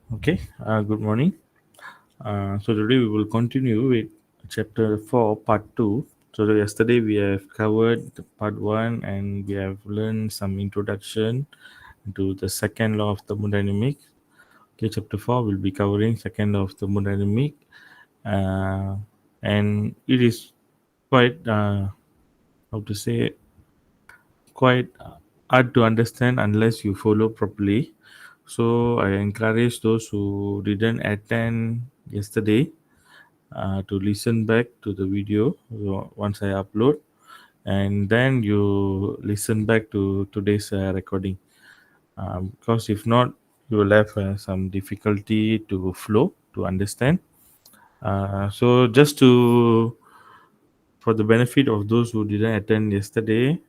Okay, good morning. So today we will continue with chapter 4, part 2. So yesterday we have covered the part 1 and we have learned some introduction to the second law of thermodynamics. Okay, chapter 4 will be covering second law of thermodynamics, uh, and it is quite, how to say, quite hard to understand unless you follow properly. So I encourage those who didn't attend yesterday to listen back to the video once I upload, and then you listen back to today's recording. Because if not, you will have some difficulty to flow to understand. So just to for the benefit of those who didn't attend yesterday,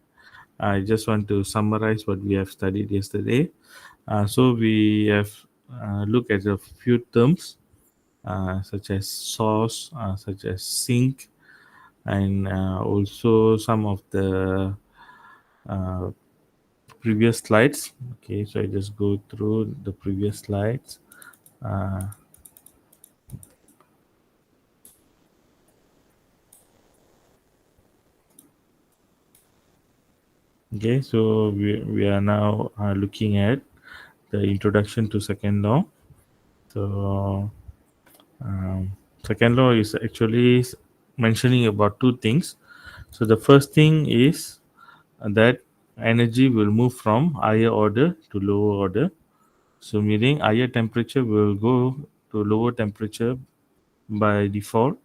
I just want to summarize what we have studied yesterday. So we have looked at a few terms such as source, such as sink, and also some of the uh, previous slides. Okay, so I just go through the previous slides. Uh, okay, so we are now looking at the introduction to second law. So second law is actually mentioning about two things. So the first thing is that energy will move from higher order to lower order. So meaning higher temperature will go to lower temperature by default,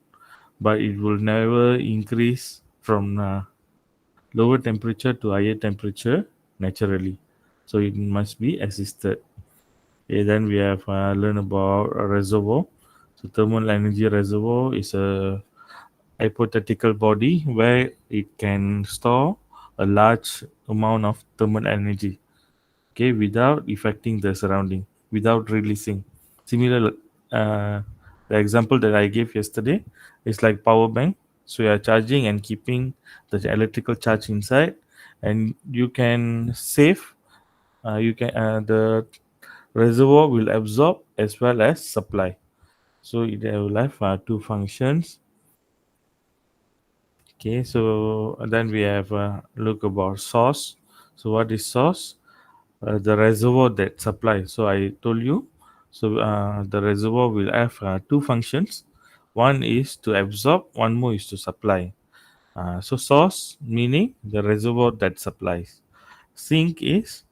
but it will never increase from lower temperature to higher temperature naturally. So it must be assisted. Okay, then we have learned about a reservoir. So thermal energy reservoir is a hypothetical body where it can store a large amount of thermal energy, okay, without affecting the surrounding, without releasing. Similar, the example that I gave yesterday is like power bank. So you are charging and keeping the electrical charge inside, and you can save. You can the reservoir will absorb as well as supply. So it will have two functions. Okay, so then we have look about source. So what is source? The reservoir that supplies. So I told you. So the reservoir will have two functions. One is to absorb. One more is to supply. So source meaning the reservoir that supplies. Sink is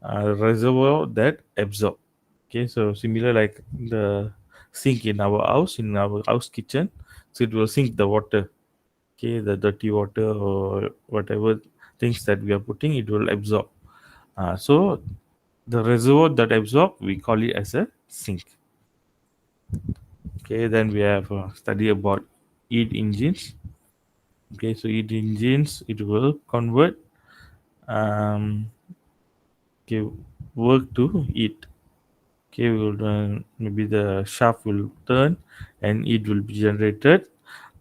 a reservoir that absorb. Okay, so similar like the sink in our house kitchen. So it will sink the water, okay, the dirty water or whatever things that we are putting, it will absorb. So the reservoir that absorb, we call it as a sink. Okay, then we have study about heat engines. Okay, so heat engines, it will convert um, okay, work to heat. Okay, maybe the shaft will turn and it will be generated,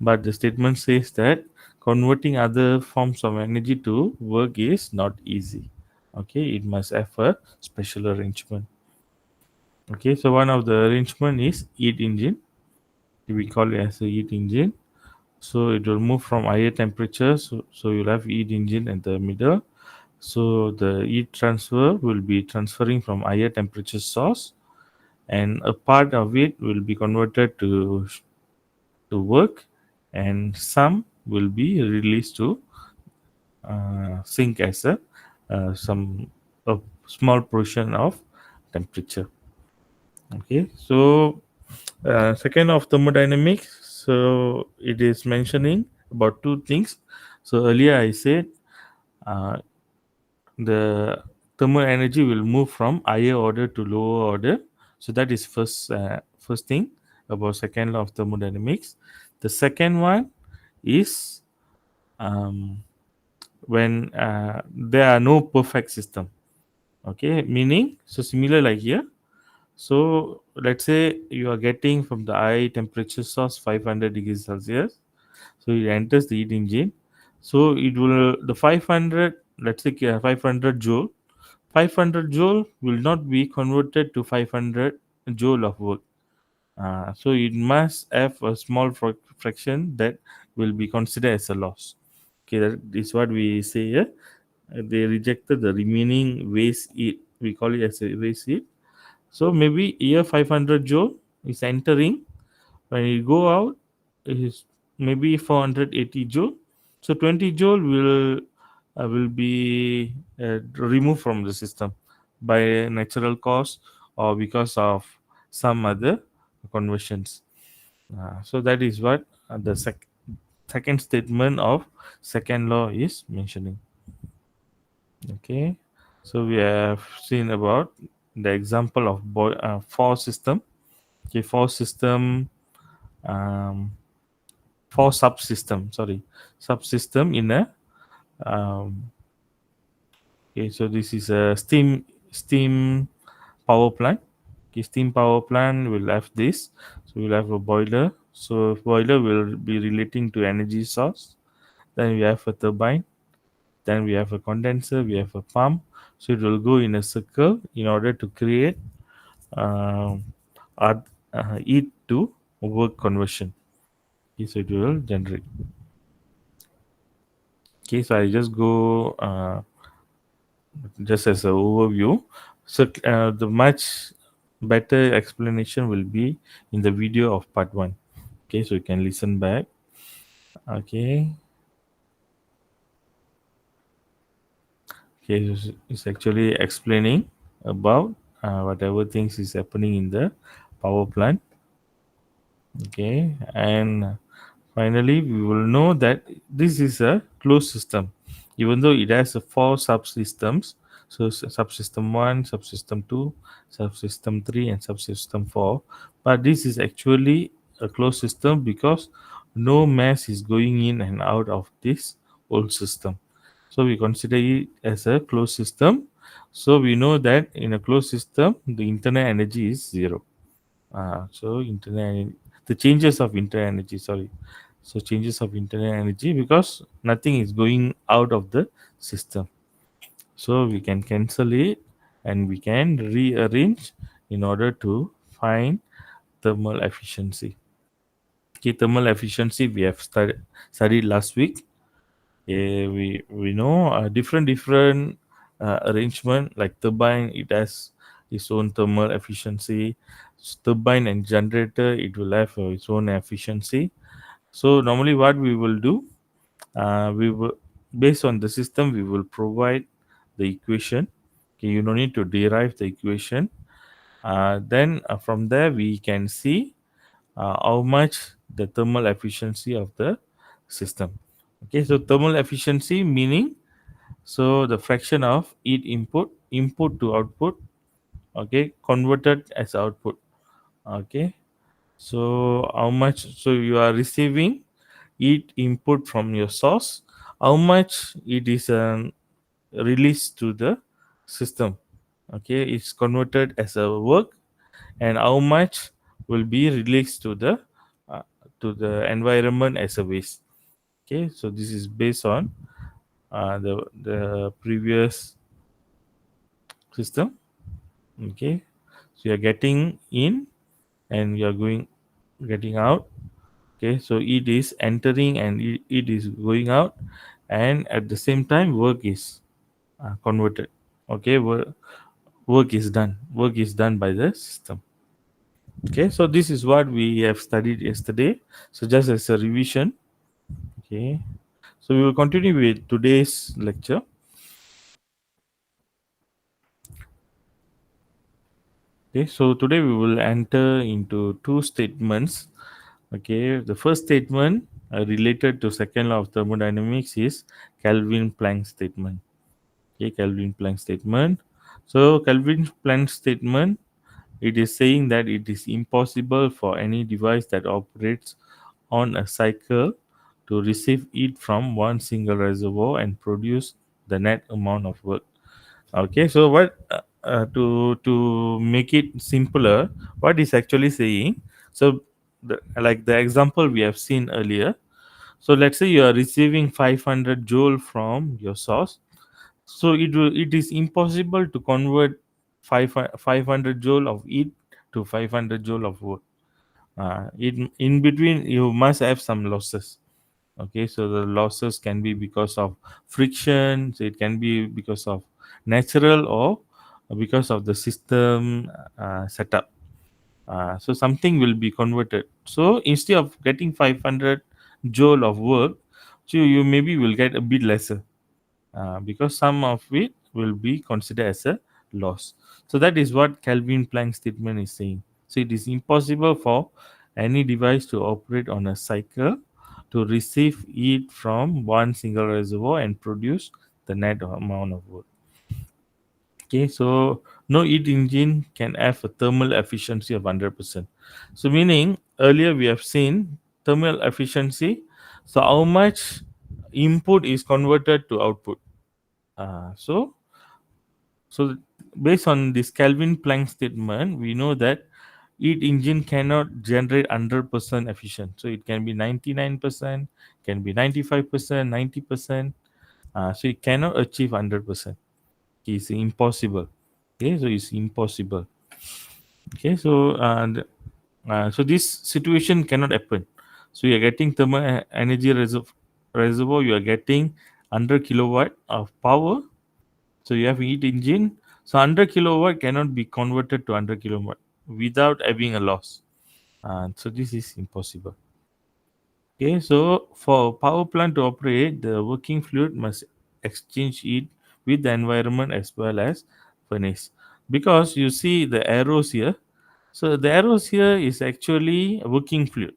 but the statement says that converting other forms of energy to work is not easy. Okay, it must have a special arrangement. Okay, so one of the arrangement is heat engine. We call it as a heat engine. So it will move from higher temperature. So you'll have heat engine at the middle. So the heat transfer will be transferring from higher temperature source, and a part of it will be converted to work, and some will be released to sink as a small portion of temperature. Okay, so second of thermodynamics, so it is mentioning about two things. So earlier I said uh, the thermal energy will move from higher order to lower order. So that is first thing about second law of thermodynamics. The second one is um, when there are no perfect system. Okay, meaning so similar like here. So let's say you are getting from the high temperature source 500 degrees Celsius. So it enters the heat engine. So it will the 500, let's say 500 joule. 500 joule will not be converted to 500. joule of work. So it must have a small fraction that will be considered as a loss. Okay, that is what we say here. They rejected the remaining waste heat. We call it as a waste heat. So maybe here 500 joule is entering. When you go out, it is maybe 480 joule. So 20 joule will be removed from the system by natural cause or because of some other conversions. So that is what the second statement of second law is mentioning. Okay, so we have seen about the example of force system. Okay, force system, um, for subsystem. Sorry, subsystem in a um, okay. So this is a steam power plant. Okay, steam power plant will have this. So we'll have a boiler. So boiler will be relating to energy source. Then we have a turbine. Then we have a condenser. We have a pump. So it will go in a circle in order to create um, heat to work conversion. Okay, so it will generate. Okay, so I just go just as an overview. So the much better explanation will be in the video of part one. Okay, so you can listen back. Okay, okay, so it's actually explaining about whatever things is happening in the power plant. Okay, and finally, we will know that this is a closed system, even though it has four subsystems. So, subsystem 1, subsystem 2, subsystem 3, and subsystem 4. But this is actually a closed system because no mass is going in and out of this old system. So, we consider it as a closed system. So, we know that in a closed system, the internal energy is zero. So internal the changes of internal energy, sorry. So changes of internal energy because nothing is going out of the system. So we can cancel it and we can rearrange in order to find thermal efficiency. Okay, thermal efficiency we have studied last week. We know different arrangement like turbine. It has its own thermal efficiency. Turbine and generator it will have its own efficiency. So normally what we will do, we will based on the system we will provide the equation. Okay, you don't need to derive the equation. Then from there we can see how much the thermal efficiency of the system. Okay, so thermal efficiency meaning so the fraction of heat input to output, okay, converted as output. Okay, so how much? So you are receiving heat input from your source. How much it is released to the system? Okay, it's converted as a work, and how much will be released uh, to the environment as a waste. Okay, so this is based on the previous system. Okay, so you are getting in and you are getting out. Okay, so it is entering and it is going out, and at the same time work is converted. Okay, work is done by the system. Okay, so this is what we have studied yesterday. So just as a revision. Okay, so we will continue with today's lecture. Okay, so today we will enter into two statements. Okay, the first statement related to second law of thermodynamics is Kelvin Planck statement. Okay, Kelvin Planck statement. So Kelvin Planck statement, it is saying that it is impossible for any device that operates on a cycle to receive heat from one single reservoir and produce the net amount of work. Okay, so what to make it simpler, what is actually saying? So, like the example we have seen earlier. So, let's say you are receiving 500 joule from your source. So, it is impossible to convert 500 joule of heat to 500 joule of work. In between, you must have some losses. Okay, so the losses can be because of friction, so it can be because of natural or because of the system setup. So something will be converted. So instead of getting 500 joule of work, so you maybe will get a bit lesser, because some of it will be considered as a loss. So that is what Kelvin Planck statement is saying. So it is impossible for any device to operate on a cycle to receive heat from one single reservoir and produce the net amount of work. Okay, so no heat engine can have a thermal efficiency of 100%. So meaning earlier we have seen thermal efficiency. So how much input is converted to output. So based on this Kelvin Planck statement, we know that heat engine cannot generate 100% efficient. So it can be 99%, can be 95%, 90%. So it cannot achieve 100%. It's impossible. Okay, so it's impossible. Okay, so this situation cannot happen. So you are getting thermal energy reservoir, you are getting 100 kilowatt of power. So you have heat engine. So 100 kilowatt cannot be converted to 100 kilowatt without having a loss. So this is impossible. Okay, so for power plant to operate, the working fluid must exchange heat with the environment as well as furnace. Because you see the arrows here. So the arrows here is actually a working fluid.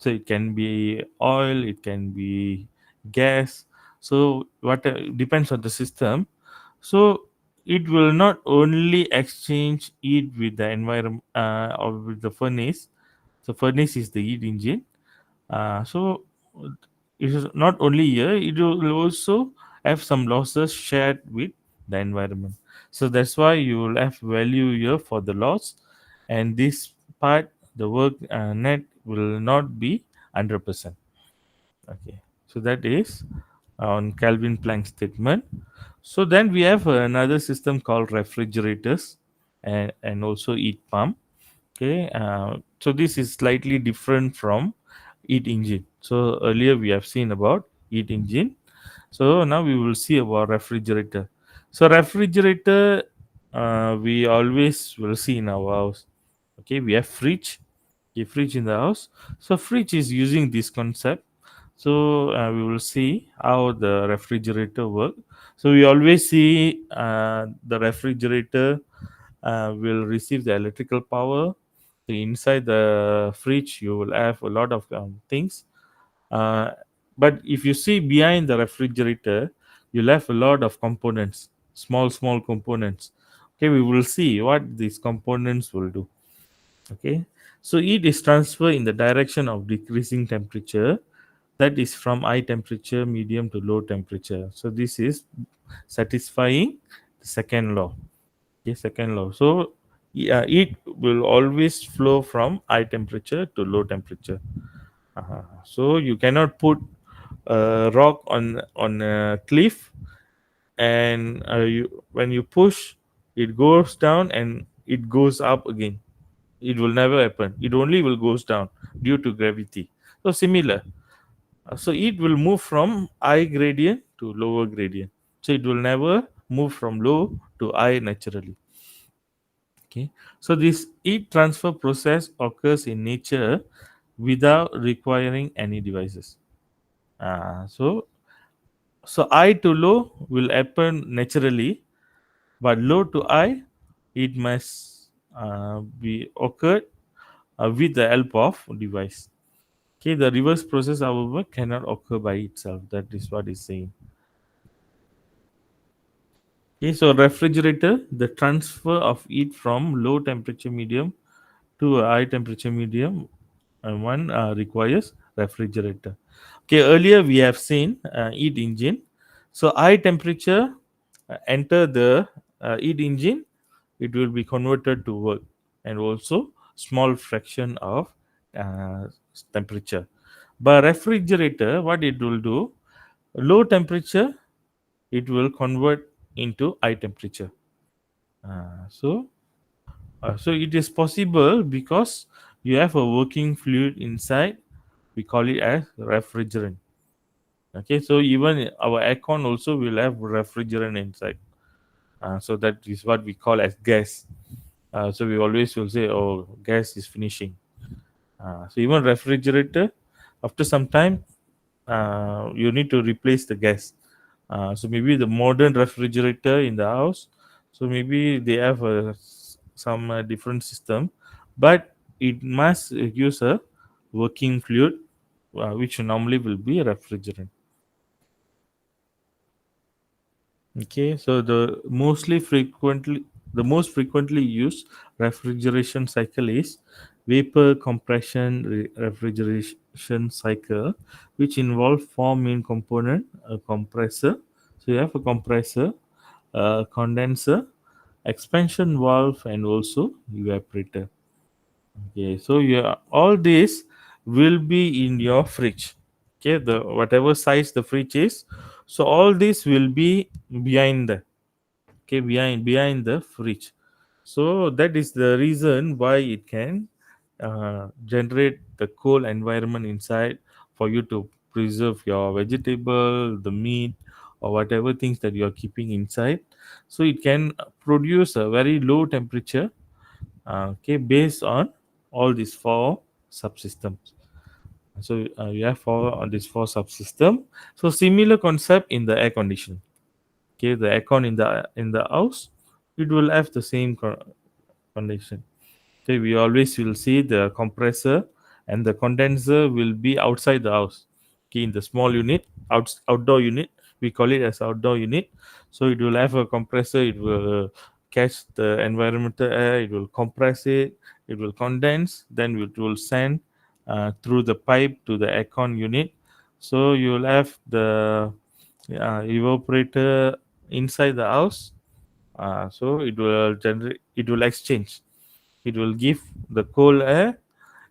So it can be oil, it can be gas. So what depends on the system. So it will not only exchange heat with the environment or with the furnace. So furnace is the heat engine. So it is not only here; it will also have some losses shared with the environment. So that's why you will have value here for the loss, and this part, the work net will not be 100%. Okay, so that is on Calvin Planck statement. So then we have another system called refrigerators and also heat pump. Okay, so this is slightly different from heat engine. So earlier we have seen about heat engine. So now we will see about refrigerator. So refrigerator, we always will see in our house. Okay, we have fridge, a fridge in the house. So fridge is using this concept. So we will see how the refrigerator work. So we always see the refrigerator will receive the electrical power. So inside the fridge you will have a lot of things, uh, but if you see behind the refrigerator, you'll have a lot of components, small components. Okay, we will see what these components will do. Okay, so heat is transferred in the direction of decreasing temperature, that is from high temperature, medium to low temperature. So this is satisfying the second law. Okay, second law. So yeah, heat will always flow from high temperature to low temperature. So you cannot put a rock on a cliff, and when you push, it goes down and it goes up again. It will never happen. It only will goes down due to gravity. So similar. So it will move from high gradient to lower gradient. So it will never move from low to high naturally. Okay. So this heat transfer process occurs in nature without requiring any devices. So high to low will happen naturally, but low to high, it must be occurred with the help of device. Okay, the reverse process, however, cannot occur by itself. That is what is saying. Okay, so refrigerator, the transfer of heat from low temperature medium to a high temperature medium, and one requires refrigerator. Okay, earlier we have seen heat engine. So high temperature enter the heat engine, it will be converted to work, and also small fraction of uh, temperature. But refrigerator, what it will do, low temperature, it will convert into high temperature. So So it is possible because you have a working fluid inside. We call it as refrigerant. Okay, so even our aircon also will have refrigerant inside. So that is what we call as gas. So we always will say, oh, gas is finishing. So even refrigerator, after some time, you need to replace the gas. So maybe the modern refrigerator in the house, so maybe they have some different system, but it must use a working fluid, which normally will be a refrigerant. Okay, so the most frequently used refrigeration cycle is vapor compression refrigeration cycle, which involve four main component: a compressor. So you have a compressor, a condenser, expansion valve, and also evaporator. Okay, so all this will be in your fridge. Okay, the whatever size the fridge is, so all this will be behind the, okay, behind the fridge. So that is the reason why it can generate the cold environment inside for you to preserve your vegetable, the meat, or whatever things that you are keeping inside. So it can produce a very low temperature, okay, based on all these four subsystems. So you have four on these four subsystem. So similar concept in the air condition. Okay, the aircon in the house, it will have the same condition. Okay, we always will see the compressor and the condenser will be outside the house. Okay, in the small unit, outdoor unit, we call it as outdoor unit. So it will have a compressor. It will catch the environmental air. It will compress it. It will condense. Then it will send through the pipe to the aircon unit. So you will have the evaporator inside the house. So it will generate. It will exchange. It will give the cold air,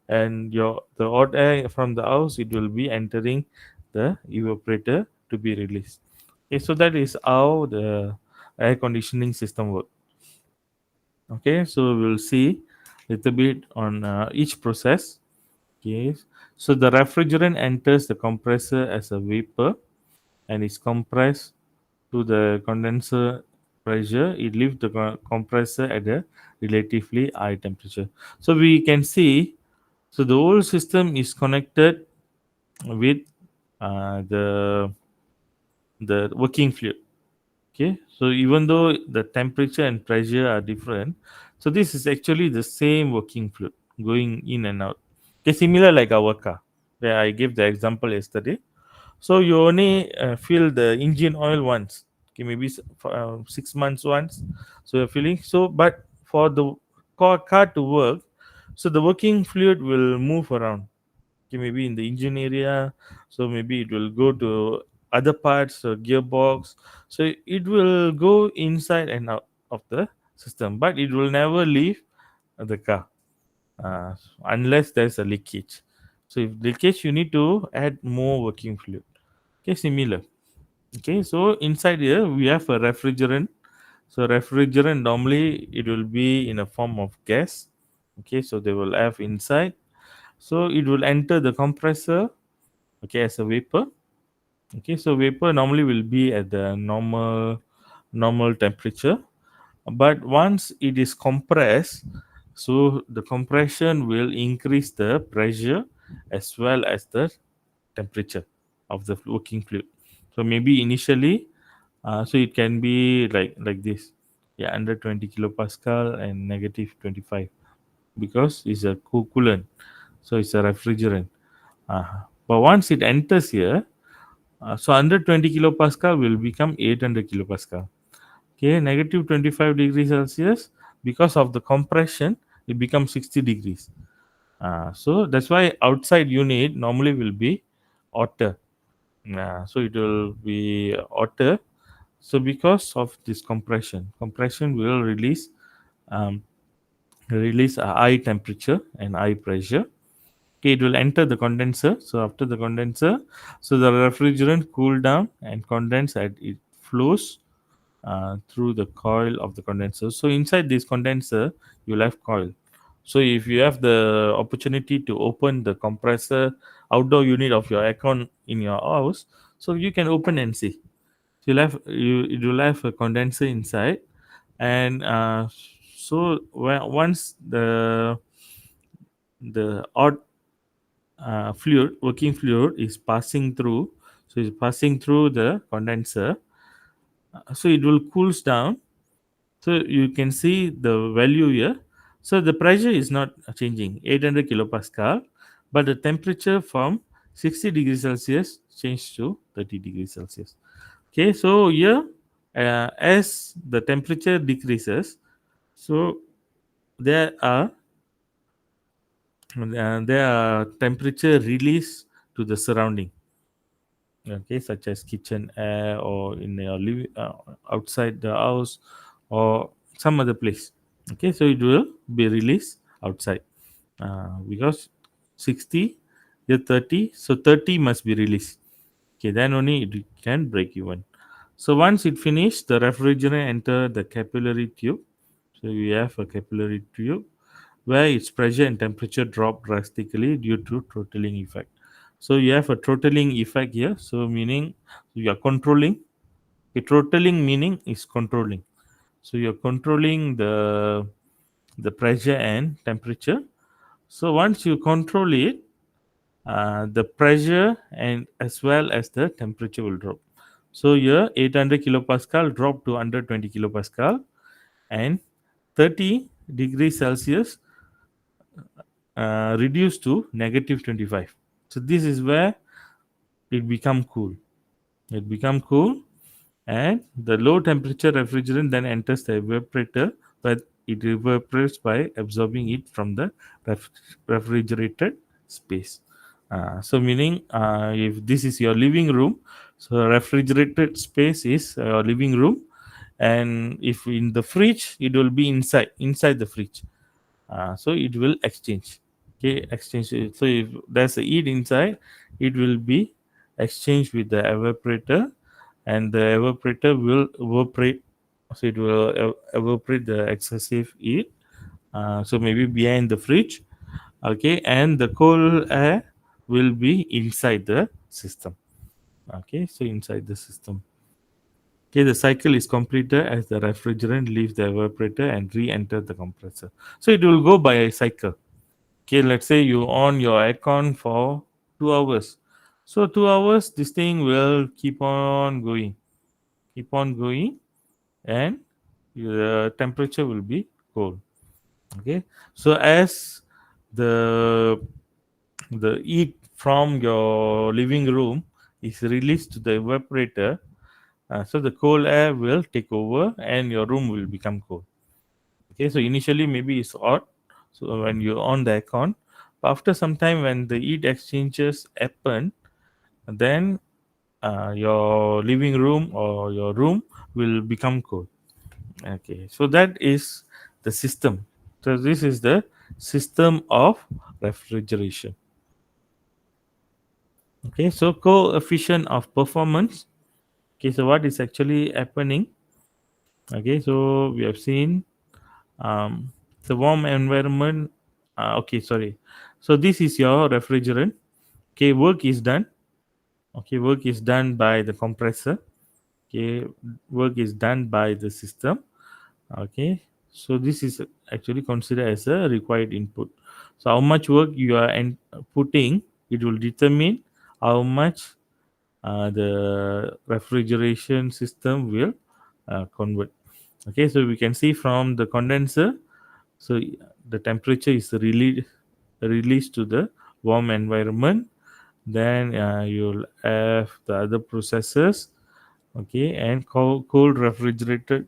and the hot air from the house, it will be entering the evaporator to be released. Okay, so that is how the air conditioning system works. Okay, so we'll see a little bit on each process. Okay, so the refrigerant enters the compressor as a vapor and is compressed to the condenser pressure. It leaves the compressor at a relatively high temperature. So we can see, so the whole system is connected with the working fluid. Okay, so even though the temperature and pressure are different, so this is actually the same working fluid going in and out. Okay, similar like our car, where I gave the example yesterday. So you only fill the engine oil once. Okay, maybe for, 6 months once. So you're filling. So, but for the car to work, so the working fluid will move around. Okay, maybe in the engine area. So maybe it will go to other parts, gearbox. So it will go inside and out of the system, but it will never leave the car unless there's a leakage. So if leakage, you need to add more working fluid. Okay, similar. Okay, so inside here we have a refrigerant. So refrigerant normally it will be in a form of gas. Okay, so they will have inside. So it will enter the compressor. Okay, as a vapor. Okay, so vapor normally will be at the normal temperature. But once it is compressed, so the compression will increase the pressure as well as the temperature of the working fluid. So maybe initially, so it can be like this, yeah, under 20 kilopascal and negative 25, because it's a coolant, so it's a refrigerant. But once it enters here, so under 20 kilopascal will become 800 kilopascal. Okay, negative 25 degrees Celsius, because of the compression, it becomes 60 degrees. So that's why outside unit normally will be hotter. So it will be hotter. So because of this compression will um, release a high temperature and high pressure. Okay, it will enter the condenser. So after the condenser, so the refrigerant cool down and condense, and it flows through the coil of the condenser. So inside this condenser, you'll have coil. So if you have the opportunity to open the compressor outdoor unit of your aircon in your house, so you can open and see. So you'll have a condenser inside, and so once the hot fluid, working fluid, is passing through, so it's passing through the condenser, so it will cools down. So you can see the value here. So the pressure is not changing, 800 kilopascal, but the temperature from 60 degrees Celsius changed to 30 degrees Celsius. Okay, so here, as the temperature decreases, so there are there are temperature release to the surrounding, okay, such as kitchen air or in your outside the house or some other place. Okay, so it will be released outside, because 60, here 30, so 30 must be released. Okay, then only it can break even. So once it finished, the refrigerant enter the capillary tube. So we have a capillary tube where its pressure and temperature drop drastically due to throttling effect. So you have a throttling effect here. So meaning you are controlling. A throttling meaning is controlling. So you're controlling the pressure and temperature. So once you control it, the pressure and as well as the temperature will drop. So here 800 kilopascal drop to under 20 kilopascal, and 30 degrees Celsius reduced to negative 25. So this is where it become cool. It become cool, and the low temperature refrigerant then enters the evaporator, but it evaporates by absorbing it from the ref- refrigerated space. So meaning, if this is your living room, so refrigerated space is your living room, and if in the fridge, it will be inside the fridge. So it will exchange. Okay, exchange. So if there's a heat inside, it will be exchanged with the evaporator, and the evaporator will evaporate. So it will evaporate the excessive heat. So maybe behind the fridge. Okay, and the cold air will be inside the system. Okay, so inside the system. Okay, the cycle is completed as the refrigerant leaves the evaporator and re-enter the compressor. So it will go by a cycle. Okay, let's say you on your aircon for 2 hours. So 2 hours, this thing will keep on going, and the temperature will be cold. Okay, so as the the heat from your living room is released to the evaporator, so the cold air will take over and your room will become cold. Okay, so initially maybe it's hot. So when you on the aircon, but after some time when the heat exchanges happen, then your living room or your room will become cold. Okay, so that is the system. So this is the system of refrigeration. Okay, so coefficient of performance. Okay, so what is actually happening? Okay, so we have seen the warm environment. Okay, sorry. So this is your refrigerant. Okay, work is done. Okay, work is done by the compressor. Okay, work is done by the system. Okay, so this is actually considered as a required input. So how much work you are putting, it will determine how much the refrigeration system will convert. Okay, so we can see from the condenser, so the temperature is released to the warm environment. Then you'll have the other processes. Okay, and cold refrigerated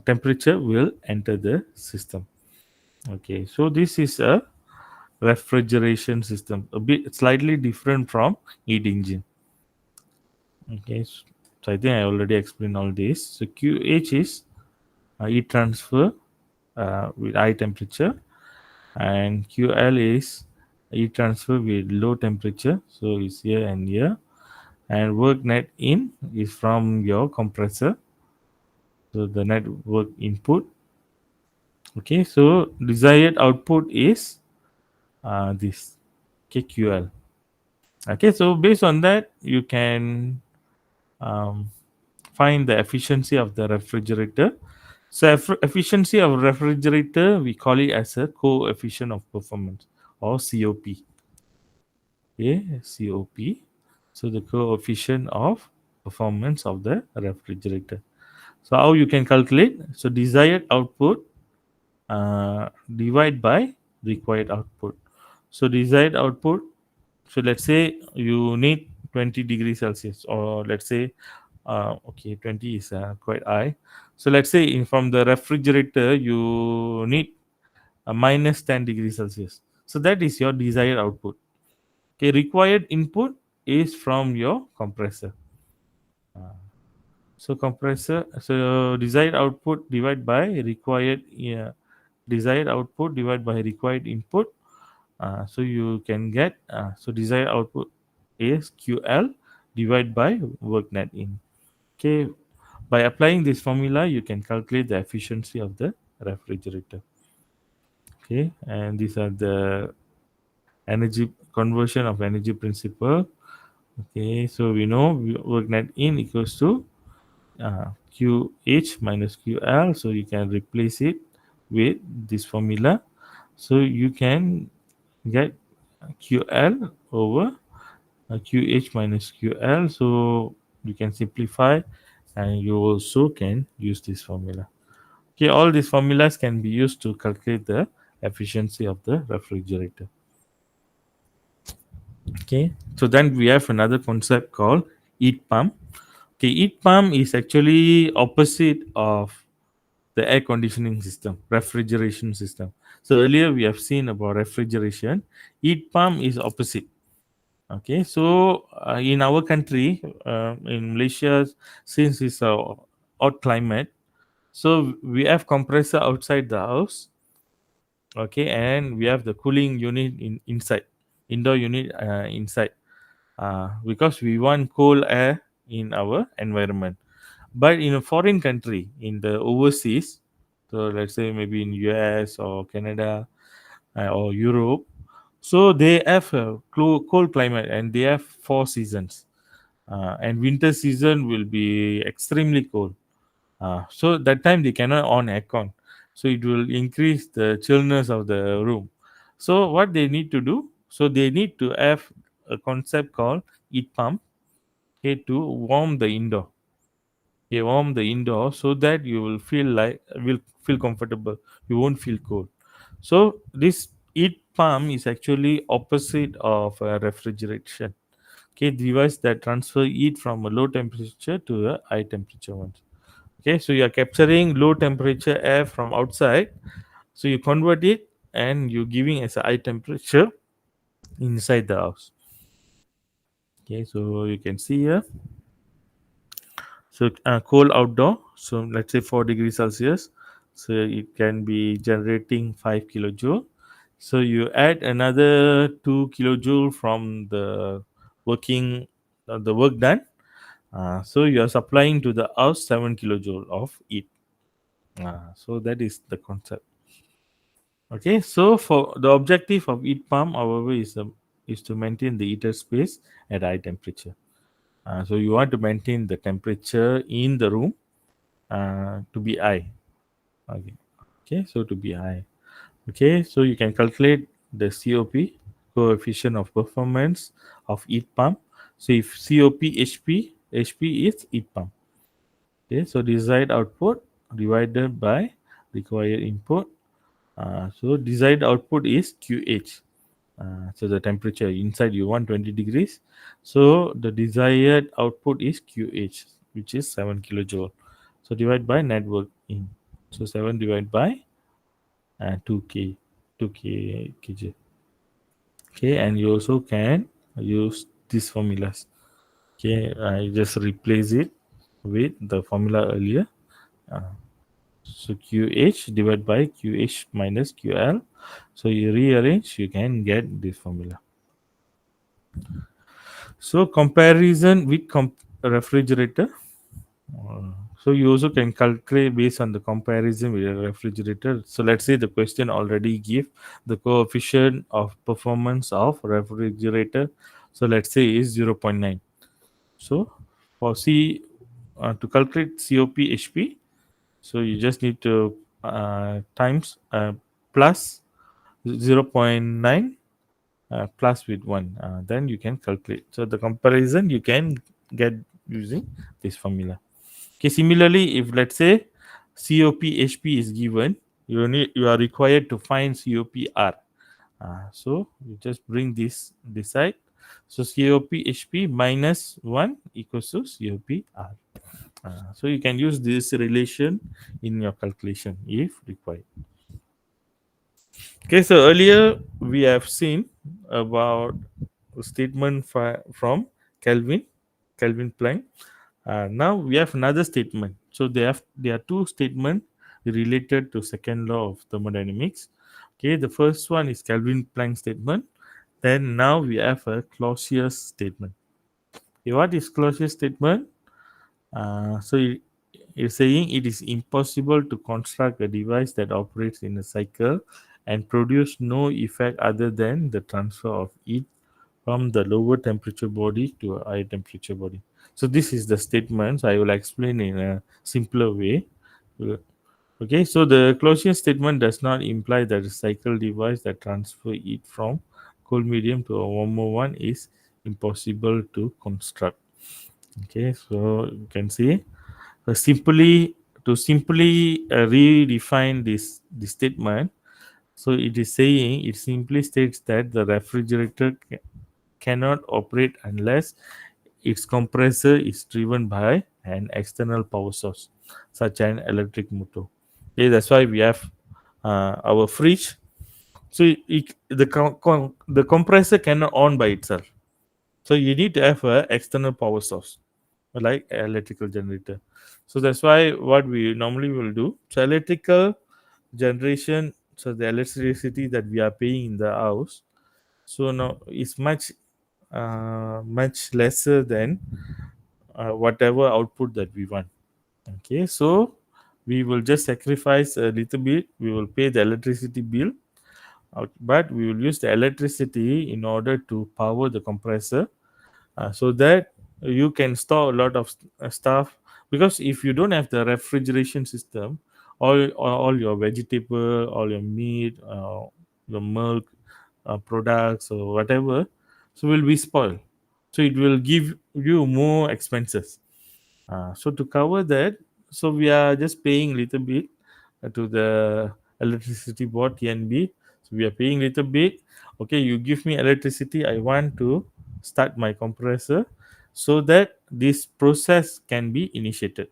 temperature will enter the system. Okay, so this is a refrigeration system, a bit slightly different from heat engine. Okay, so I think I already explained all this. So QH is heat transfer with high temperature, and QL is heat transfer with low temperature. So it's here and here. and work net in is from your compressor. So the net work input. Okay, so desired output is this KQL. Okay, so based on that, you can um, find the efficiency of the refrigerator. So efficiency of refrigerator, we call it as a coefficient of performance, or COP. Okay, COP. So the coefficient of performance of the refrigerator. So how you can calculate? So desired output divide by required output. So desired output. So let's say you need 20 degrees Celsius, or let's say okay, 20 is quite high. So let's say from the refrigerator you need a minus 10 degrees Celsius. So that is your desired output. Okay, required input is from your compressor. So compressor, so desired output divided by required, yeah, desired output divided by required input. So you can get so desired output is QL divided by work net in. Okay, by applying this formula, you can calculate the efficiency of the refrigerator. Okay, and these are the energy conversion of energy principle. Okay, so we know work net in equals to QH minus QL. So you can replace it with this formula. So you can get QL over QH minus QL. So you can simplify, and you also can use this formula. Okay, all these formulas can be used to calculate the efficiency of the refrigerator. Okay, so then we have another concept called heat pump. Okay, heat pump is actually opposite of the air conditioning system, refrigeration system. So earlier we have seen about refrigeration. Heat pump is opposite. Okay, so in our country, in Malaysia, since it's a hot climate, so we have compressor outside the house. Okay, and we have the cooling unit inside, indoor unit inside, because we want cold air in our environment. But in a foreign country, in the overseas, so let's say maybe in US or Canada or Europe, so they have a cold climate, and they have 4 seasons. And winter season will be extremely cold. So that time they cannot on aircon. So it will increase the chillness of the room. So what they need to do? So they need to have a concept called heat pump, okay, to warm the indoor. Okay, warm the indoor so that you will feel comfortable. You won't feel cold. So this heat pump is actually opposite of refrigeration. Okay, device that transfer heat from a low temperature to a high temperature one. Okay, so you are capturing low temperature air from outside, so you convert it and you giving as a high temperature inside the house. Okay, so you can see here. So cold outdoor, so let's say 4 degrees Celsius, so it can be generating 5 kilojoule. So you add another 2 kilojoule from the working the work done. So you are supplying to the house 7 kilojoule of heat. So that is the concept. Okay, so for the objective of heat pump, however, is to maintain the heater space at high temperature. So you want to maintain the temperature in the room to be high. Okay. Okay, so to be high. Okay, so you can calculate the COP, coefficient of performance of heat pump. So if COP HP is heat pump. Okay, so desired output divided by required input. So desired output is QH. So the temperature inside you want 20 degrees. So the desired output is QH, which is 7 kilojoule. So divide by network in. So 7 divided by 2K, 2K kg. Okay, and you also can use these formulas. Okay, I just replace it with the formula earlier. Uh, so QH divided by QH minus QL. So you rearrange, you can get this formula. So comparison with refrigerator. So you also can calculate based on the comparison with a refrigerator. So let's say the question already give the coefficient of performance of refrigerator. So let's say is 0.9. So for C to calculate COP HP, so you just need to times plus 0.9 plus with 1. Then you can calculate. So the comparison you can get using this formula. Okay, similarly, if let's say COP HP is given, you are required to find COPR. So you just bring this side. So COP HP minus 1 equals to COPR. So you can use this relation in your calculation if required. Okay, so earlier we have seen about a statement from Kelvin, Kelvin Planck. Now we have another statement. So there are two statements related to second law of thermodynamics. Okay, the first one is Kelvin Planck statement. Then now we have a Clausius statement. Okay, what is Clausius statement? It's saying it is impossible to construct a device that operates in a cycle and produce no effect other than the transfer of heat from the lower temperature body to a higher temperature body. So this is the statement. So I will explain in a simpler way. Okay, so the Clausius statement does not imply that a cycle device that transfer heat from cold medium to a warmer one is impossible to construct. Okay, so you can see simply redefine this statement. So it is saying it simply states that the refrigerator cannot operate unless its compressor is driven by an external power source, such as an electric motor. Okay, that's why we have our fridge. So the compressor cannot on by itself. So you need to have a external power source like electrical generator. So that's why what we normally will do. So electrical generation, so the electricity that we are paying in the house, so now is much lesser than whatever output that we want. Okay, so we will just sacrifice a little bit. We will pay the electricity bill, but we will use the electricity in order to power the compressor, so that you can store a lot of stuff. Because if you don't have the refrigeration system, all your vegetable, all your meat, your milk products or whatever, so will be spoiled. So it will give you more expenses. So to cover that, so we are just paying little bit to the electricity board TNB. So we are paying little bit. Okay, you give me electricity. I want to start my compressor so that this process can be initiated.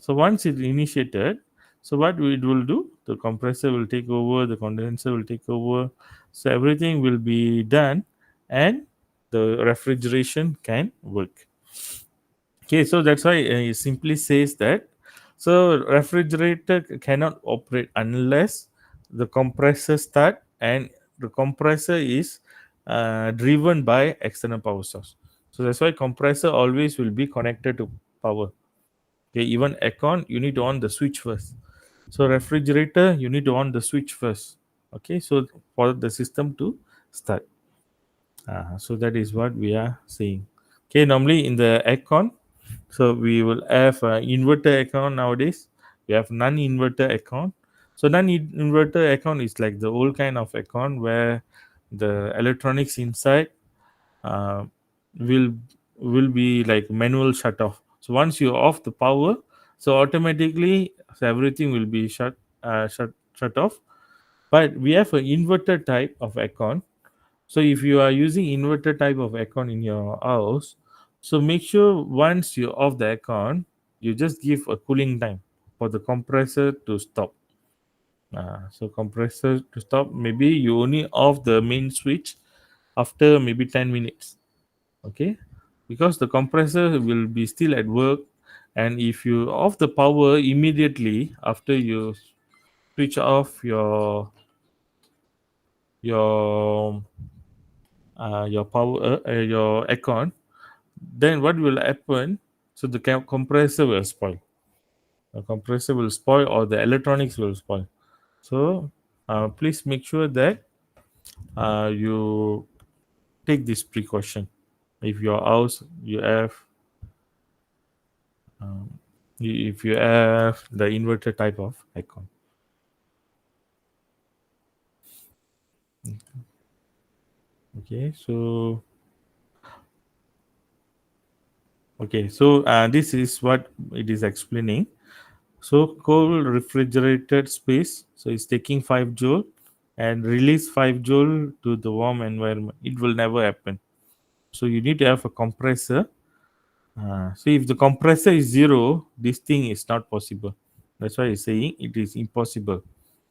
So once it's initiated, so what it will do, the compressor will take over, the condenser will take over, so everything will be done, and the refrigeration can work. Okay, so that's why it simply says that so refrigerator cannot operate unless the compressor start and the compressor is driven by external power source. So that's why compressor always will be connected to power. Okay, even aircon you need to on the switch first. So refrigerator you need to on the switch first. Okay, so for the system to start. So that is what we are saying. Okay, normally in the aircon, so we will have inverter aircon nowadays. We have non-inverter aircon. So non-inverter aircon is like the old kind of aircon where the electronics inside uh, will will be like manual shut off. So once you off the power, so automatically so everything will be shut off. But we have an inverter type of aircon. So if you are using inverter type of aircon in your house, so make sure once you off the aircon, you just give a cooling time for the compressor to stop. So compressor to stop, maybe you only off the main switch after maybe 10 minutes. Okay, because the compressor will be still at work, and if you off the power immediately after you switch off your your power, your aircon, then what will happen? So the compressor will spoil. The compressor will spoil, or the electronics will spoil. So please make sure that you take this precaution. If your house you have, um, if you have the inverter type of aircon. Okay, so this is what it is explaining. So cold refrigerated space, so it's taking 5 joule and release 5 joule to the warm environment. It will never happen. So you need to have a compressor. So if the compressor is zero, this thing is not possible. That's why it's saying it is impossible.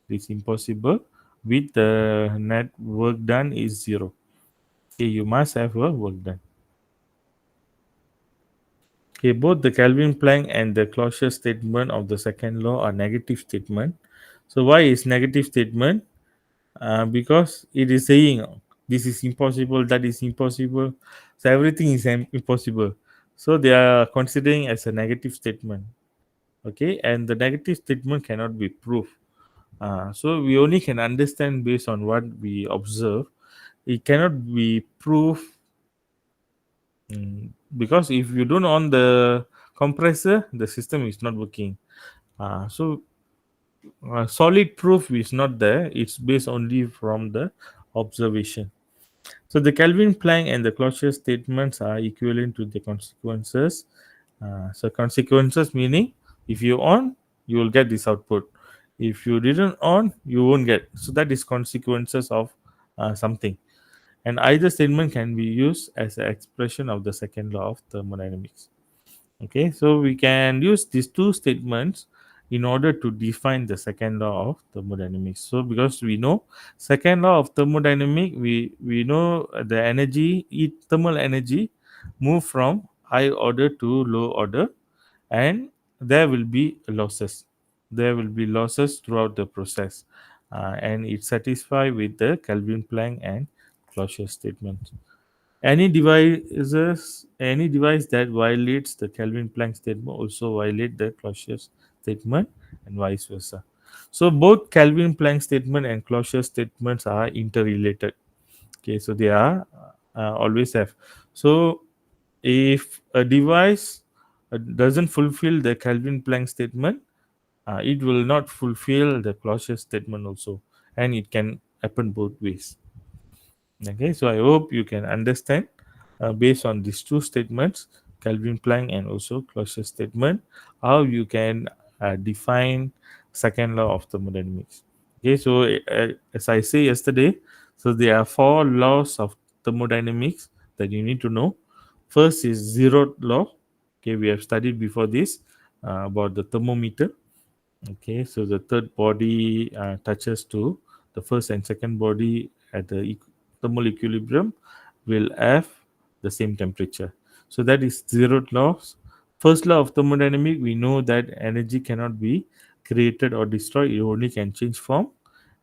It is impossible with the net work done is zero. Okay, you must have a work done. Okay, both the Kelvin Planck and the closure statement of the second law are negative statement. So why is negative statement? Because it is saying this is impossible, that is impossible. So everything is impossible. So they are considering as a negative statement. Okay, and the negative statement cannot be proved. So we only can understand based on what we observe. It cannot be proved. Because if you don't on the compressor, the system is not working. So solid proof is not there. It's based only from the observation. So the Kelvin Planck and the closure statements are equivalent to the consequences. So consequences meaning if you on, you will get this output. If you didn't on, you won't get. So that is consequences of something. And either statement can be used as an expression of the second law of thermodynamics. Okay, so we can use these two statements in order to define the second law of thermodynamics. So because we know second law of thermodynamic, we know the energy, thermal energy move from high order to low order, and there will be losses. There will be losses throughout the process, and it satisfy with the Kelvin Planck and closure statement. Any device that violates the Kelvin Planck statement also violate the closure statement, and vice versa. So both Kelvin Planck statement and closure statements are interrelated. Okay, so they are always have. So if a device doesn't fulfill the Kelvin Planck statement, it will not fulfill the closure statement also, and it can happen both ways. Okay, so I hope you can understand based on these two statements, Calvin Planck and also closure statement, how you can define second law of thermodynamics. Okay, so as I say yesterday, so there are four laws of thermodynamics that you need to know. First is zero law. Okay, we have studied before this about the thermometer. Okay, so the third body touches to the first and second body at the thermal equilibrium will have the same temperature. So that is zeroth law. First law of thermodynamics, we know that energy cannot be created or destroyed; it only can change form.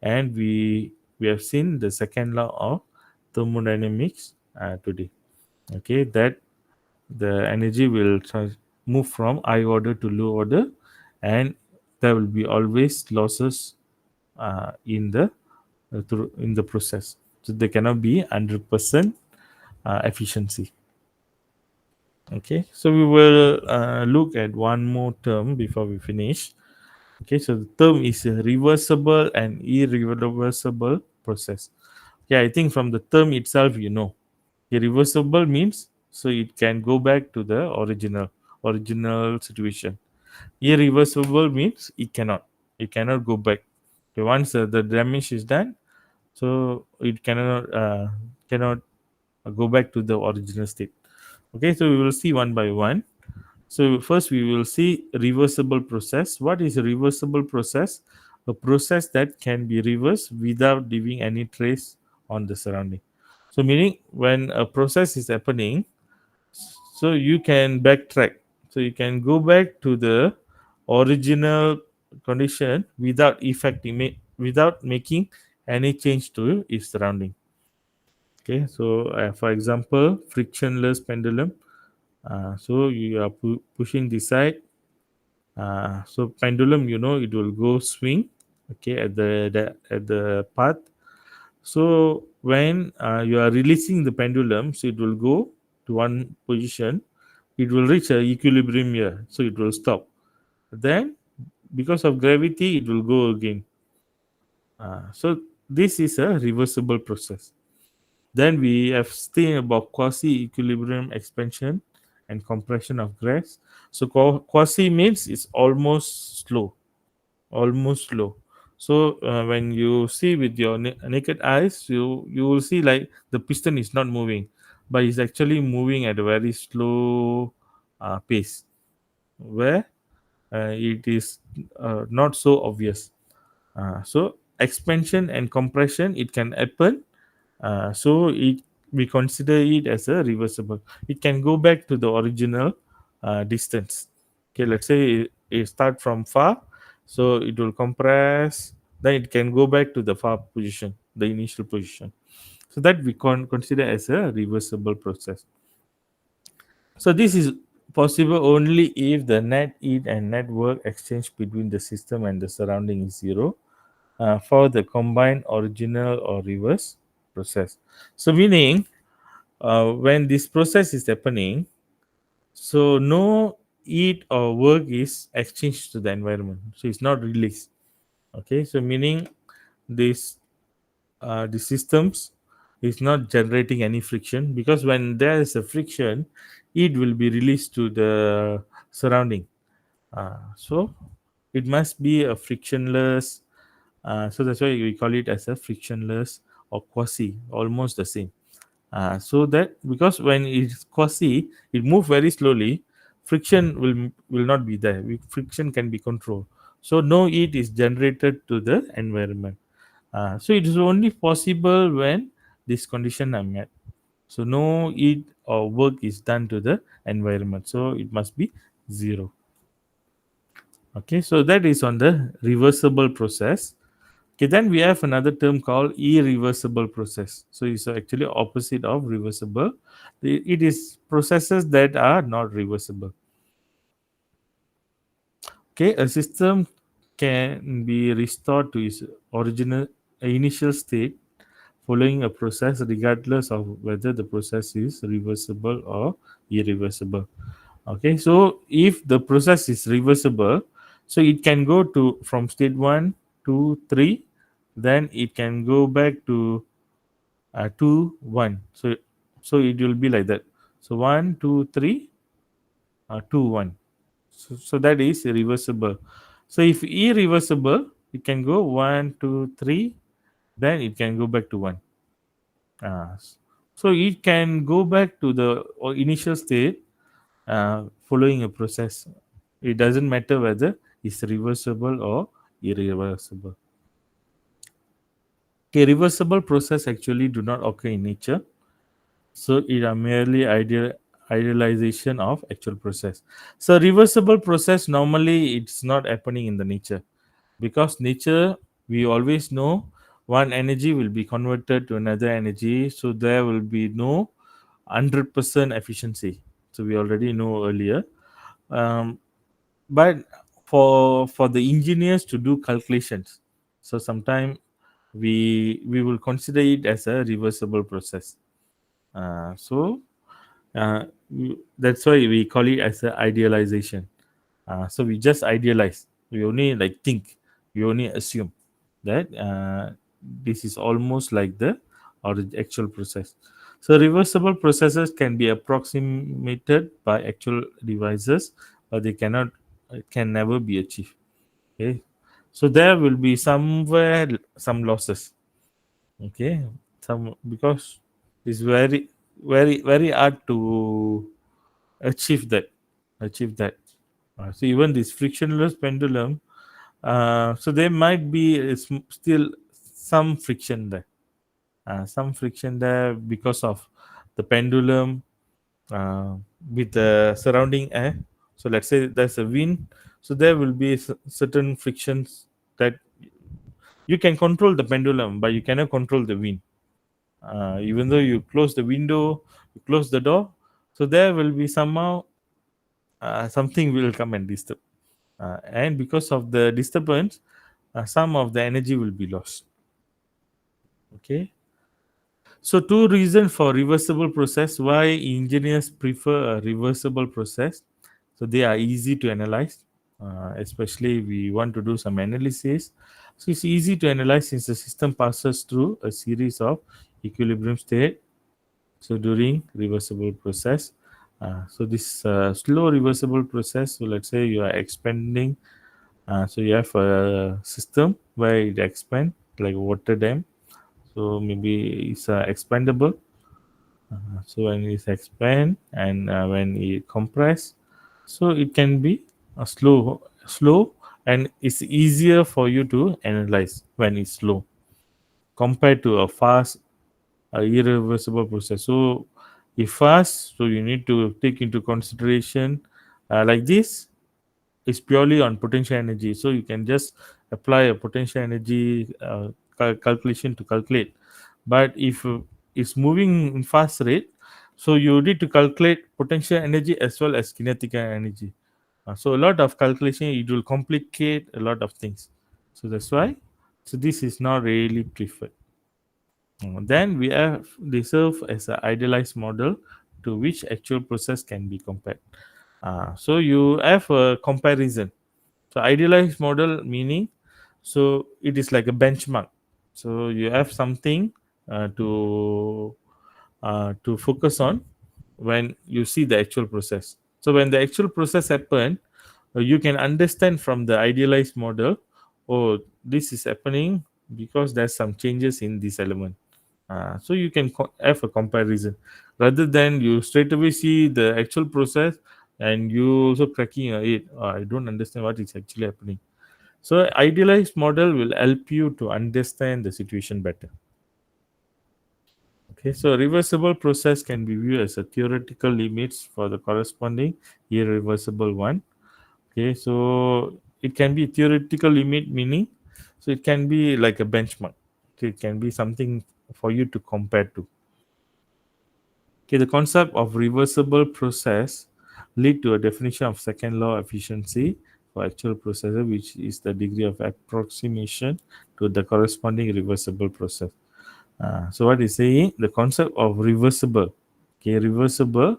And we have seen the second law of thermodynamics today. Okay, that the energy will move from high order to low order, and there will be always losses in the process. So there cannot be 100% efficiency. Okay, so we will look at one more term before we finish. Okay, so the term is a reversible and irreversible process. Okay, I think from the term itself, you know, irreversible means so it can go back to the original situation. Irreversible means it cannot go back. Okay, once the damage is done, so it cannot go back to the original state. Okay, so we will see one by one. So first we will see reversible process. What is a reversible process? A process that can be reversed without leaving any trace on the surrounding. So meaning when a process is happening, so you can backtrack. So you can go back to the original condition without without making any change to its surrounding. Okay, so for example, frictionless pendulum. So you are pushing the side. So pendulum, it will go swing. Okay, at the path. So when you are releasing the pendulum, so it will go to one position. It will reach a equilibrium here, so it will stop. Then, because of gravity, it will go again. So this is a reversible process. Then we have seen about quasi-equilibrium expansion and compression of gas. So quasi means it's almost slow, almost slow. So when you see with your naked eyes, you will see like the piston is not moving, but it's actually moving at a very slow pace, where it is not so obvious. So expansion and compression, it can happen. So we consider it as a reversible. It can go back to the original distance. Okay, let's say it start from far, so it will compress. Then it can go back to the far position, the initial position. So that we can consider as a reversible process. So this is possible only if the net heat and net work exchange between the system and the surrounding is zero for the combined original or reverse process. So meaning when this process is happening, so no heat or work is exchanged to the environment. So it's not released. Okay, so meaning this the systems is not generating any friction, because when there is a friction, it will be released to the surrounding. So it must be a frictionless. So that's why we call it as a frictionless or quasi, almost the same. So that because when it's quasi, it move very slowly, friction will not be there. Friction can be controlled. So no heat is generated to the environment. So it is only possible when this condition are met. So no heat or work is done to the environment. So it must be zero. Okay, so that is on the reversible process. Okay, then we have another term called irreversible process. So it's actually opposite of reversible. It is processes that are not reversible. Okay, a system can be restored to its original initial state following a process regardless of whether the process is reversible or irreversible. Okay, so if the process is reversible, so it can go to from state 1 to 3, then it can go back to 2 1. So it will be like that. So 1 2 3 2 1. So that is reversible. So if irreversible, it can go 1 2 3, then it can go back to 1. uh, so it can go back to the initial state following a process. It doesn't matter whether it's reversible or irreversible. Okay, reversible process actually do not occur in nature. So it are merely idealization of actual process. So reversible process normally it's not happening in the nature, because nature, we always know, one energy will be converted to another energy, so there will be no 100% efficiency. So we already know earlier. um, but for the engineers to do calculations, so sometime we will consider it as a reversible process. That's why we call it as a idealization. So we just idealize, we only like think, we only assume that this is almost like the or the actual process. So reversible processes can be approximated by actual devices, but they cannot can never be achieved. Okay, so there will be somewhere some losses. Okay, some, because it's very hard to achieve that achieve that. So even this frictionless pendulum, so there might be still some friction there, because of the pendulum with the surrounding air. So let's say there's a wind, so there will be certain frictions that you can control the pendulum, but you cannot control the wind. Even though you close the window, you close the door, so there will be somehow something will come and disturb. And because of the disturbance, some of the energy will be lost. Okay. So two reasons for reversible process. Why engineers prefer a reversible process? So they are easy to analyze, especially we want to do some analysis. So it's easy to analyze since the system passes through a series of equilibrium state. So during reversible process, so this slow reversible process. So let's say you are expanding. So you have a system where it expand like water dam. So maybe it's expandable. So when it expand and when it compress, so it can be slow, and it's easier for you to analyze when it's slow compared to a fast, irreversible process. So if fast, so you need to take into consideration like this is purely on potential energy. So you can just apply a potential energy calculation to calculate. But if it's moving in fast rate, so you need to calculate potential energy as well as kinetic energy. So a lot of calculation, it will complicate a lot of things. So that's why. So this is not really preferred. Then we have they serve as an idealized model to which actual process can be compared. So you have a comparison. So idealized model meaning, so it is like a benchmark. So you have something to focus on when you see the actual process. So when the actual process happen, you can understand from the idealized model, oh, this is happening because there's some changes in this element. So you can have a comparison rather than you straight away see the actual process and you also cracking your head. "Oh, I don't understand what is actually happening." So idealized model will help you to understand the situation better. Okay, so reversible process can be viewed as a theoretical limits for the corresponding irreversible one. Okay, so it can be theoretical limit meaning, so it can be like a benchmark. Okay, it can be something for you to compare to. Okay, the concept of reversible process lead to a definition of second law efficiency for actual processor, which is the degree of approximation to the corresponding reversible process. So what is saying? The concept of reversible. Okay, reversible.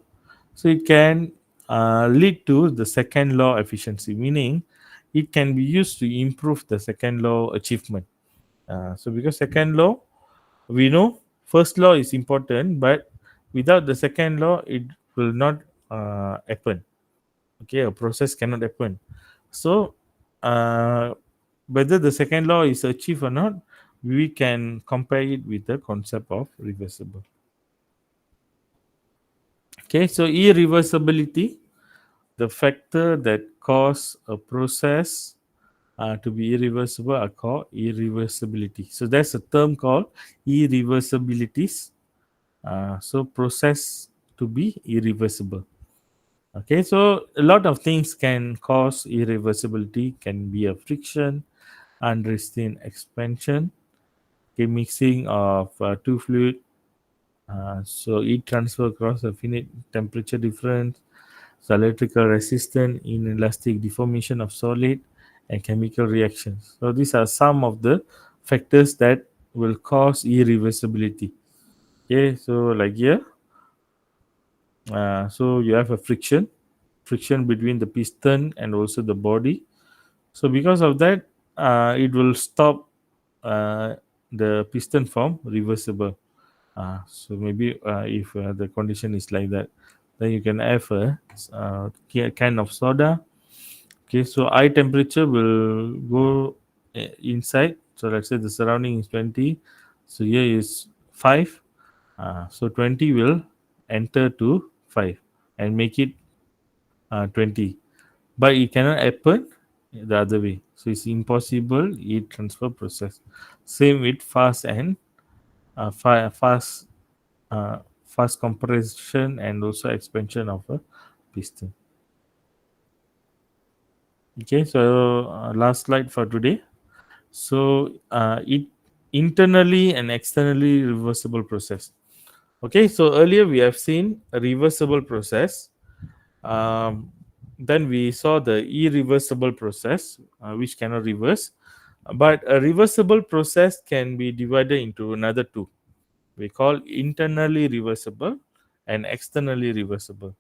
So it can lead to the second law efficiency, meaning it can be used to improve the second law achievement. So because second law, we know first law is important, but without the second law, it will not happen. Okay, a process cannot happen. So whether the second law is achieved or not, we can compare it with the concept of reversible. Okay, so irreversibility, the factor that cause a process to be irreversible are called irreversibility. So that's a term called irreversibilities. So process to be irreversible. Okay, so a lot of things can cause irreversibility. Can be a friction, unrestrained expansion, okay, mixing of two fluid. So heat transfer across a finite temperature difference, so electrical resistance, inelastic deformation of solid, and chemical reactions. So these are some of the factors that will cause irreversibility. Okay, so like here, so you have a friction between the piston and also the body. So because of that, it will stop uh, the piston from reversible. So maybe if the condition is like that, then you can have a kind of soda. Okay, so high temperature will go inside. So let's say the surrounding is 20. So here is 5. So 20 will enter to 5 and make it 20. But it cannot happen the other way. So it's impossible heat transfer process. Same with fast and fast fast compression and also expansion of a piston. Okay, so last slide for today. So it internally and externally reversible process. Okay, so earlier we have seen a reversible process. Um, then we saw the irreversible process, which cannot reverse. But a reversible process can be divided into another two. We call internally reversible and externally reversible.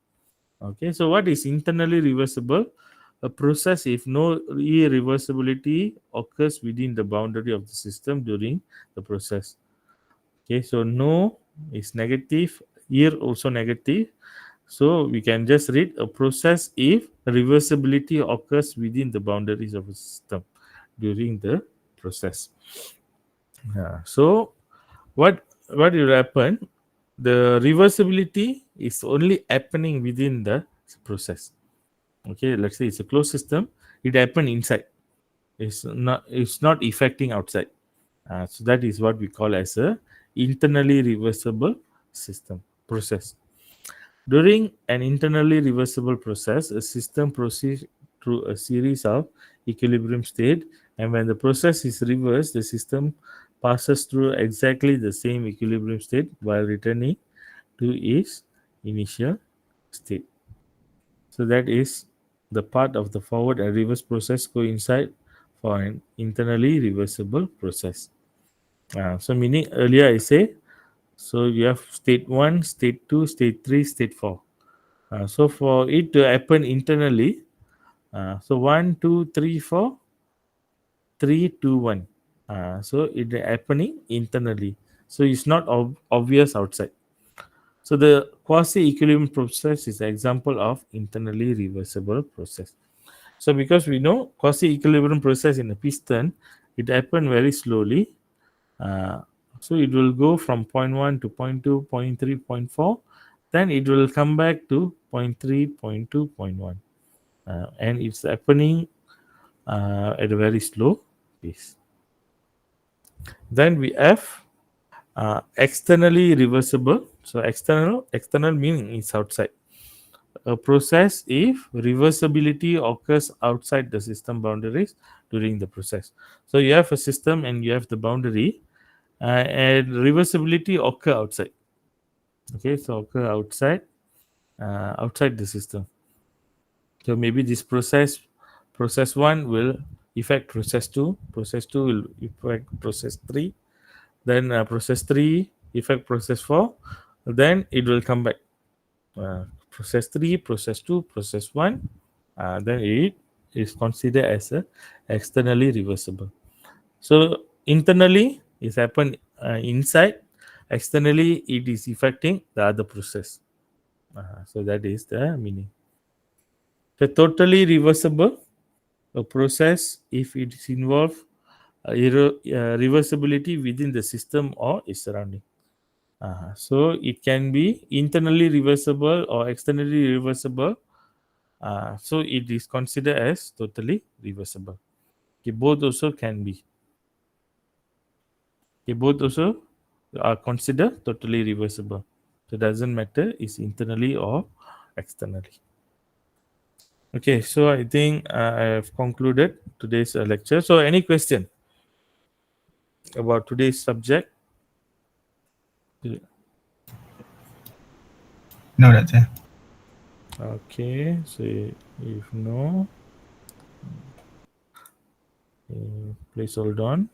Okay, so what is internally reversible? A process if no irreversibility occurs within the boundary of the system during the process. Okay, so no is negative, ir also negative. So we can just read a process if reversibility occurs within the boundaries of a system during the process. So what will happen? The reversibility is only happening within the process. Okay, let's say it's a closed system. It happened inside. It's not affecting outside. So that is what we call as a internally reversible system process. During an internally reversible process, a system proceeds through a series of equilibrium state, and when the process is reversed, the system passes through exactly the same equilibrium state while returning to its initial state. So that is the part of the forward and reverse process coincide for an internally reversible process. So meaning earlier I say, so you have state 1, state 2, state 3, state 4. So for it to happen internally, so 1, 2, 3, 4, 3, 2, 1. So it happening internally. So it's not obvious outside. So the quasi-equilibrium process is an example of internally reversible process. So because we know quasi-equilibrium process in a piston, it happen very slowly. Uh, so it will go from point 1 to point 2, point 3, point 4. Then it will come back to point 3, point 2, point 1. And it's happening at a very slow pace. Then we have externally reversible. So external meaning is outside. A process if reversibility occurs outside the system boundaries during the process. So you have a system and you have the boundary, and reversibility occur outside. Okay, so occur outside the system. So maybe this process 1 will affect process 2, process 2 will affect process 3, then process 3 affect process 4, then it will come back. Process 3, process 2, process 1, then it is considered as a externally reversible. So internally is happen inside, externally it is affecting the other process. So that is the meaning. The totally reversible a process if it is involve reversibility within the system or its surrounding. So it can be internally reversible or externally reversible. So it is considered as totally reversible. Okay, both also can be. Okay, both also are considered totally reversible. So it doesn't matter is internally or externally. Okay, so I think I have concluded today's lecture. So any question about today's subject? No, that's it. Okay, so if no, please hold on.